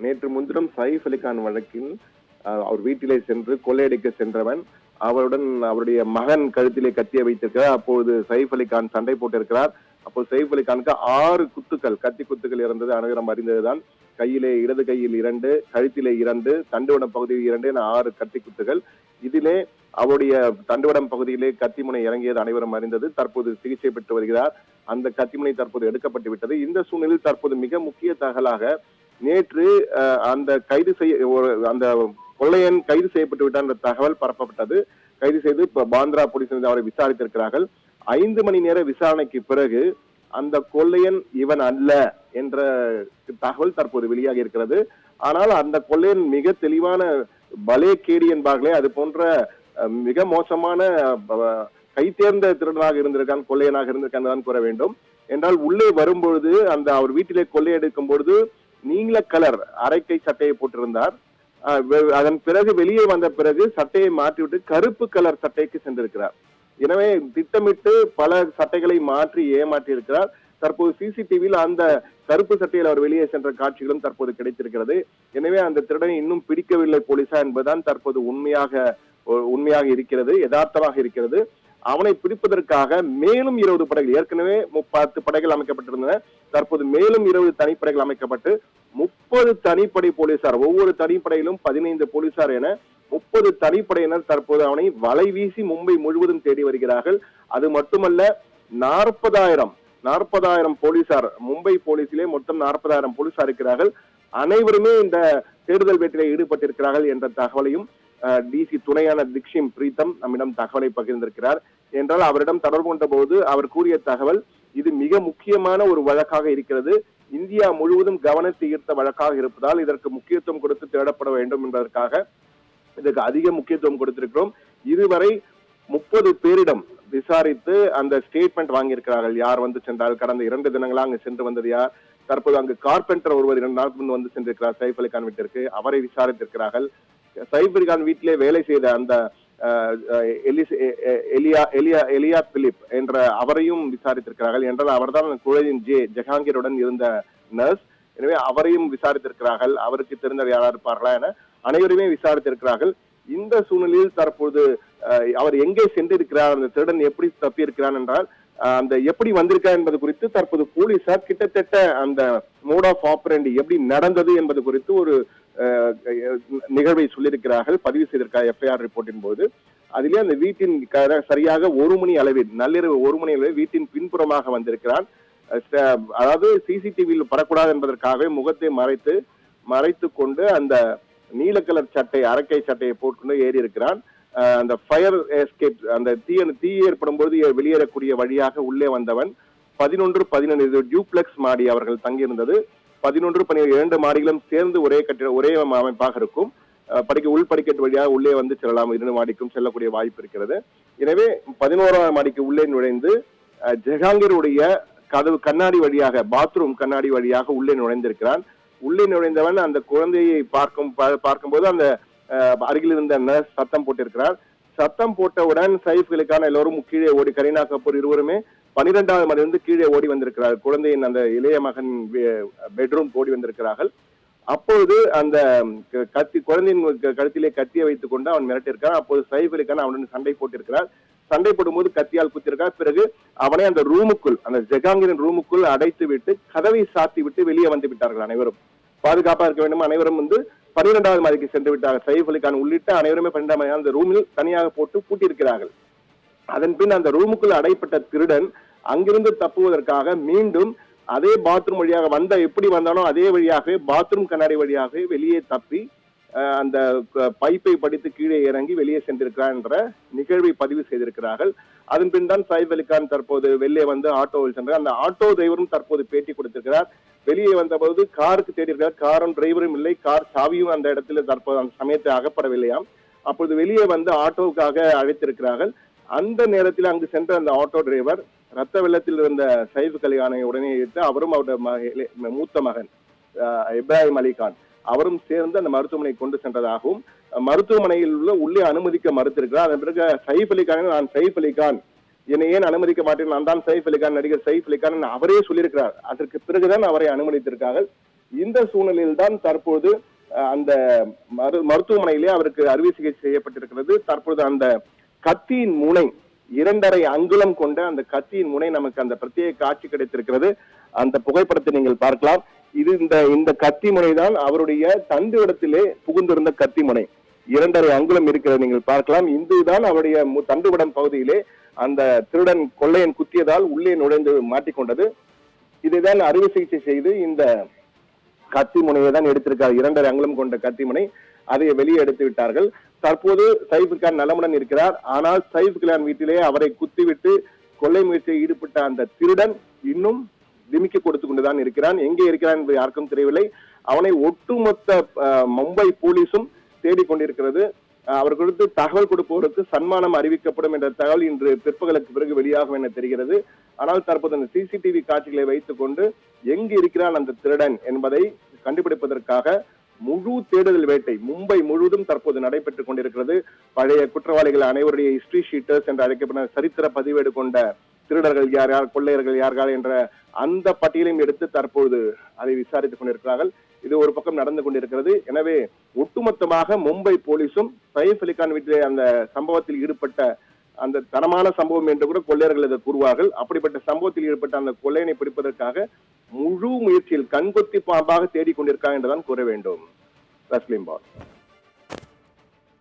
நேற்று முன்தினம் சயிஃப் அலிகான் வழக்கில் அவர் வீட்டிலே சென்று கொள்ளையடிக்க சென்றவன் அவருடன் அவருடைய மகன் கழுத்திலே கத்தியை வைத்திருக்கிறார். அப்போது சயிஃப் அலிகான் சண்டை போட்டிருக்கிறார். அப்போது சயிஃப் அலிகானுக்கு 6 குத்துக்கள், கத்தி குத்துக்கள் இருந்தது. அனைவரும் அறிந்ததுதான். கையிலே, இடது கையில் 2, கழுத்திலே 2, தண்டுவடம் பகுதியில் 2 என 6 கத்தி குத்துகள். இதிலே அவருடைய தண்டுவடம் பகுதியிலே கத்திமுனை இறங்கியது அனைவரும் அறிந்தது. தற்போது சிகிச்சை பெற்று வருகிறார். அந்த கத்திமுனை தற்போது எடுக்கப்பட்டு விட்டது. இந்த சூழ்நிலையில் தற்போது மிக முக்கிய தகவலாக நேற்று அந்த அந்த கொள்ளையன் கைது செய்யப்பட்டு விட்டார் என்ற தகவல் பரப்பப்பட்டது. கைது செய்து பாந்திரா போலீஸ் அவரை விசாரித்திருக்கிறார்கள். 5 மணி நேர விசாரணைக்கு பிறகு அந்த கொள்ளையன் இவன் அல்ல என்ற தகவல் தற்போது வெளியாகி இருக்கிறது. ஆனால் அந்த கொள்ளையன் மிக தெளிவான பலே கேடி என்பார்களே, அது போன்ற மிக மோசமான கைத்தேர்ந்த திருடனாக இருந்திருக்கான், கொள்ளையனாக இருந்திருக்கான் தான் கூற வேண்டும். என்றால் உள்ளே வரும்பொழுது அந்த அவர் வீட்டிலே கொள்ளையடிக்கும் பொழுது நீல கலர் அரைக்கை சட்டையை போட்டிருந்தார். அதன் பிறகு வெளியே வந்த பிறகு சட்டையை மாற்றிவிட்டு கருப்பு கலர் சட்டைக்கு சென்றிருக்கிறார். எனவே திட்டமிட்டு பல சட்டைகளை மாற்றி ஏமாற்றி இருக்கிறார். தற்போது சிசிடிவியில் அந்த கருப்பு சட்டையில் அவர் வெளியே சென்ற காட்சிகளும் தற்போது கிடைத்திருக்கிறது. எனவே அந்த திருடனை இன்னும் பிடிக்கவில்லை போலீசார் என்பதுதான் தற்போது உண்மையாக இருக்கிறது, யதார்த்தமாக இருக்கிறது. அவனை பிடிப்பதற்காக மேலும் 20 படைகள், ஏற்கனவே 10 படைகள் அமைக்கப்பட்டிருந்தன. தற்போது மேலும் 20 தனிப்படைகள் அமைக்கப்பட்டு 30 தனிப்படை போலீசார், ஒவ்வொரு தனிப்படையிலும் 15 போலீசார் என 30 தனிப்படையினர் தற்போது அவனை வலை வீசி மும்பை முழுவதும் தேடி வருகிறார்கள். அது மட்டுமல்ல, 40,000 போலீசார், மும்பை போலீசிலே மொத்தம் 40,000 போலீசார் இருக்கிறார்கள். அனைவருமே இந்த தேடுதல் வேட்டையில் ஈடுபட்டிருக்கிறார்கள் என்ற தகவலையும் டிசி துணையான திக்ஷிம் பிரீத்தம் நம்மிடம் தகவலை பகிர்ந்திருக்கிறார். என்றால் அவரிடம் தொடர்பு கொண்ட போது அவர் கூறிய தகவல், இது மிக முக்கியமான ஒரு வழக்காக இருக்கிறது, இந்தியா முழுவதும் கவனத்தை ஈர்த்த வழக்காக இருப்பதால் இதற்கு முக்கியத்துவம் கொடுத்து தேடப்பட வேண்டும் என்பதற்காக இதற்கு அதிக முக்கியத்துவம் கொடுத்திருக்கிறோம். இதுவரை 30 பேரிடம் விசாரித்து அந்த ஸ்டேட்மெண்ட் வாங்கியிருக்கிறார்கள். யார் வந்து சென்றால், கடந்த 2 தினங்களா அங்கு சென்று வந்தது யார், தற்போது அங்கு கார்பெண்டர் ஒருவர் 2 நாளுக்கு முன் வந்து சென்றிருக்கிறார் சயிஃப் அலிகான் வீட்டிற்கு, அவரை விசாரித்திருக்கிறார்கள். சயிஃப் அலிகான் வீட்டிலே வேலை செய்த அந்த எலியா பிலிப் என்ற அவரையும் விசாரித்திருக்கிறார்கள். என்றால் அவர்தான் குழந்தையின் ஜஹாங்கீருடன் இருந்த நர்ஸ். எனவே அவரையும் விசாரித்திருக்கிறார்கள். அவருக்கு தெரிந்தவர் யாரா இருப்பார்களா என அனைவருமே விசாரித்திருக்கிறார்கள். இந்த சூழ்நிலையில் தற்போது அவர் எங்கே சென்றிருக்கிறார், அந்த திருடன் எப்படி தப்பி இருக்கிறான் என்றால் அந்த எப்படி வந்திருக்கார் என்பது குறித்து தற்போது போலீசார் கிட்டத்தட்ட அந்த மோட் ஆஃப் ஆபரேண்டி எப்படி நடந்தது என்பது குறித்து ஒரு நிகழ்வை சொல்லியிருக்கிறார்கள், பதிவு செய்திருக்கார் எஃப்ஐஆர் ரிப்போர்ட்டின் போது. அதிலே அந்த வீட்டின் சரியாக 1 மணி அளவில், நள்ளிரவு 1 மணி அளவில் வீட்டின் பின்புறமாக வந்திருக்கிறான். அதாவது சிசிடிவியில் படக்கூடாது என்பதற்காக முகத்தை மறைத்து கொண்டு அந்த நீல கலர் சட்டை, அரக்கை சட்டையை போட்டுக்கொண்டு ஏறி இருக்கிறான். அந்த ஃபயர் எஸ்கேப், அந்த தீ ஏற்படும் போது வெளியேறக்கூடிய வழியாக உள்ளே வந்தவன் 11, 12 டியூப்ளெக்ஸ் மாடி அவர்கள் தங்கியிருந்தது. 11, 12 2 மாடிகளும் சேர்ந்து ஒரே அமைப்பாக இருக்கும். உள்படிக்கட்டு வழியாக உள்ளே வந்து செல்லலாம், 2 மாடிக்கும் செல்லக்கூடிய வாய்ப்பு இருக்கிறது. எனவே 11ஆம் மாடிக்கு உள்ளே நுழைந்து ஜஹாங்கீருடைய கதவு கண்ணாடி வழியாக, பாத்ரூம் கண்ணாடி வழியாக உள்ளே நுழைந்திருக்கிறான். உள்ளே நுழைந்தவன் அந்த குழந்தையை பார்க்கும்போது அந்த அருகில் இருந்த நர்ஸ் சத்தம் போட்டிருக்கிறார். சத்தம் போட்டவுடன் சயிஃப் அலிகான் எல்லோரும் கீழே ஓடி, கரீனா கபூர் இருவருமே 12ஆவது மாடியிலிருந்து கீழே ஓடி வந்திருக்கிறார். குழந்தையின் அந்த இளைய மகன் பெட்ரூம் ஓடி வந்திருக்கிறார்கள். அப்போது அந்த குழந்தையின் கழுத்திலே கத்தியை வைத்துக் கொண்டு அவன் மிரட்டியிருக்கிறான். அப்போது சயிஃப் அலிகான் அவனுடன் சண்டை போட்டிருக்கிறார். சண்டை போடும்போது கத்தியால் குத்திருக்கார். பிறகு அவனை அந்த ரூமுக்குள், அந்த ஜஹாங்கீரின் ரூமுக்குள் அடைத்து விட்டு கதவை சாத்தி விட்டு வெளியே வந்து விட்டார்கள். அனைவரும் பாதுகாப்பா இருக்க வேண்டும். அனைவரும் வந்து 12ஆவது மாடிக்கு சென்று விட்டார்கள். சயிஃப் அலிகான் உள்ளிட்ட அனைவருமே 12ஆம் மாடி அந்த ரூமில் தனியாக போட்டு பூட்டியிருக்கிறார்கள். அதன் பின் அந்த ரூமுக்குள் அடைப்பட்ட திருடன் அங்கிருந்து தப்புவதற்காக மீண்டும் அதே பாத்ரூம் வழியாக எப்படி வந்தானோ அதே வழியாக பாத்ரூம் கண்ணாடி வழியாக வெளியே தப்பி அந்த பைப்பை படித்து கீழே இறங்கி வெளியே சென்றிருக்கிறார் என்ற நிகழ்வை பதிவு செய்திருக்கிறார்கள். அதன் பின் தான் சயிஃப் அலிகான் தற்போது வெளியே வந்து ஆட்டோவில் சென்றார். அந்த ஆட்டோ டிரைவரும் தற்போது பேட்டி கொடுத்திருக்கிறார். வெளியே வந்தபோது காருக்கு தேடி இருக்கிறார். காரும் டிரைவரும் இல்லை, கார் சாவியும் அந்த இடத்துல தற்போது அந்த சமயத்தை அகப்படவில்லையாம். அப்போது வெளியே வந்து ஆட்டோவுக்காக அழைத்திருக்கிறார்கள். அந்த நேரத்தில் அங்கு சென்ற அந்த ஆட்டோ டிரைவர் ரத்த வெள்ளத்தில் இருந்த சயிஃப் அலிகானை உடனே எடுத்து அவரும் அவருடைய மூத்த மகன் இப்ராஹிம் அலிகான் அவரும் சேர்ந்து அந்த மருத்துவமனை கொண்டு சென்றதாகவும், மருத்துவமனையில் உள்ளே அனுமதிக்க மறுத்திருக்கிறார். அதன் பிறகு சயிஃப் அலிகான், நான் சயிஃப் அலிகான், என்னை ஏன் அனுமதிக்க மாட்டேன், நான் தான் சயிஃப் அலிகான், நடிகர் சயிஃப் அலிகான் அவரே சொல்லியிருக்கிறார். அதற்கு பிறகுதான் அவரை அனுமதித்திருக்கார்கள். இந்த சூழ்நிலையில் தான் தற்போது அந்த மருத்துவமனையிலே அவருக்கு அறுவை சிகிச்சை செய்யப்பட்டிருக்கிறது. தற்போது அந்த கத்தியின் முனை 2.5 அங்குலம் கொண்ட அந்த கத்தியின் முனை நமக்கு அந்த பிரத்யேக காட்சி கிடைத்திருக்கிறது. அந்த புகைப்படத்தை நீங்கள் பார்க்கலாம். இது இந்த கத்தி முனை தான் அவருடைய தண்டு இடத்திலே புகுந்திருந்த கத்தி முனை. 2.5 அங்குலம் இருக்கிறது, நீங்கள் பார்க்கலாம். இதுதான் அவருடைய தண்டுவடம் பகுதியிலே அந்த திருடன் கொள்ளையன் குத்தியதால் உள்ளே நுழைந்து மாட்டிக்கொண்டது. இதைதான் அறுவை சிகிச்சை செய்து இந்த கத்தி முனையை தான் எடுத்திருக்கார். 2.5 அங்குலம் கொண்ட கத்தி முனை. அதை வெளியே எடுத்து விட்டார்கள். தற்போது சைஃப் கான் நலமுடன் இருக்கிறார். ஆனால் சைஃப் கான் வீட்டிலே அவரை குத்திவிட்டு கொள்ளை முயற்சியில் ஈடுபட்ட அந்த திருடன் இன்னும் திமிக்கி கொடுத்து கொண்டுதான் இருக்கிறான். எங்கே இருக்கிறான் என்று யாருக்கும் தெரியவில்லை. அவனை ஒட்டுமொத்த மும்பை போலீசும் தேடிக்கொண்டிருக்கிறது. அவர் குறித்து தகவல் கொடுப்பவருக்கு சன்மானம் அறிவிக்கப்படும் என்ற தகவல் இன்று பிற்பகலுக்கு பிறகு வெளியாகும் என தெரிகிறது. ஆனால் தற்போது அந்த சிசிடிவி காட்சிகளை வைத்துக் கொண்டு எங்கு இருக்கிறான் அந்த திருடன் என்பதை கண்டுபிடிப்பதற்காக முழு தேடுதல் வேட்டை மும்பை முழுவதும் தற்போது நடைபெற்றுக் கொண்டிருக்கிறது. பழைய குற்றவாளிகள் அனைவருடைய ஹிஸ்டரி ஷீட்டர்ஸ் என்று அழைக்கப்பட்ட சரித்திர பதிவேடு கொண்ட திருடர்கள் யார் யார், கொள்ளையர்கள் யார்கள் என்ற அந்த பட்டியலையும் எடுத்து தற்போது அதை விசாரித்துக் கொண்டிருக்கிறார்கள். இது ஒரு பக்கம் நடந்து கொண்டிருக்கிறது. எனவே ஒட்டுமொத்தமாக மும்பை போலீசும் சைஃப் அலி கான் வீட்டிலே அந்த சம்பவத்தில் ஈடுபட்ட அந்த தரமான சம்பவம் என்று கூட கொள்ளையர்கள் இதை கூறுவார்கள். அப்படிப்பட்ட சம்பவத்தில் ஈடுபட்ட அந்த கொள்ளையனை பிடிப்பதற்காக முழு முயற்சியில் கண்கொத்தி பாம்பாக தேடிக்கொண்டிருக்காங்க என்றுதான் கூற வேண்டும். ரஸ்லிம் பால்.